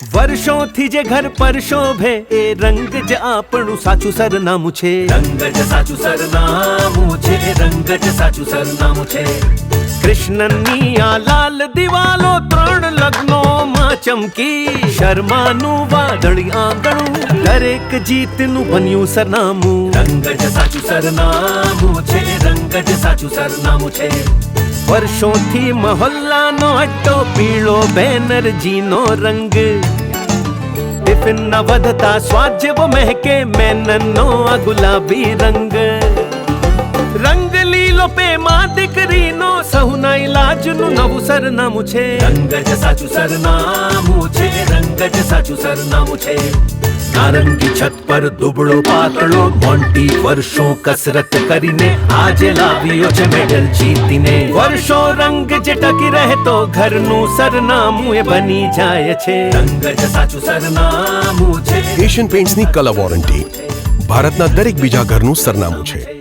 વર્ષોથી જે ઘર પર શોભે એ રંગ જ આપણું સાચું સરનામું છે. રંગ જ સાચું સરનામું છે, રંગ જ સાચું સરનામું છે. કૃષ્ણની આ લાલ દિવાલો 3 લગ્નોમાં ચમકી. શર્માનું વાદળી આંગણું દરેક જીતનું બન્યું સરનામું. રંગ જ સાચું સરનામું છે, રંગ જ સાચું સરનામું છે. વર્ષોથી મહોલ્લાનો અટ્ટો પીળો બેનર્જીનો રંગ. ટિફિનના વધતા સ્વાદ જેવો મહેકે મેનનનો આ ગુલાબી રંગ. રંગ લીલો પેમાં દીકરીનો સહુના ઇલાજનું નવું સરનામું છે. રંગ જ સાચું સરનામું છે, રંગ જ સાચું સરનામું છે. નારંગી છત પર દુબળો પાતળો મોન્ટી વર્ષો કસરત કરીને આજે લાવ્યો છે મેડલ જીતીને. વર્ષો રંગ જે ટકી રહે તો ઘરનું સરનામું એ બની જાય છે. રંગ જ સાચું સરનામું છે. એશિયન પેઇન્ટ્સની કલર વોરંટી ભારતના દરેક બીજા ઘરનું સરનામું છે.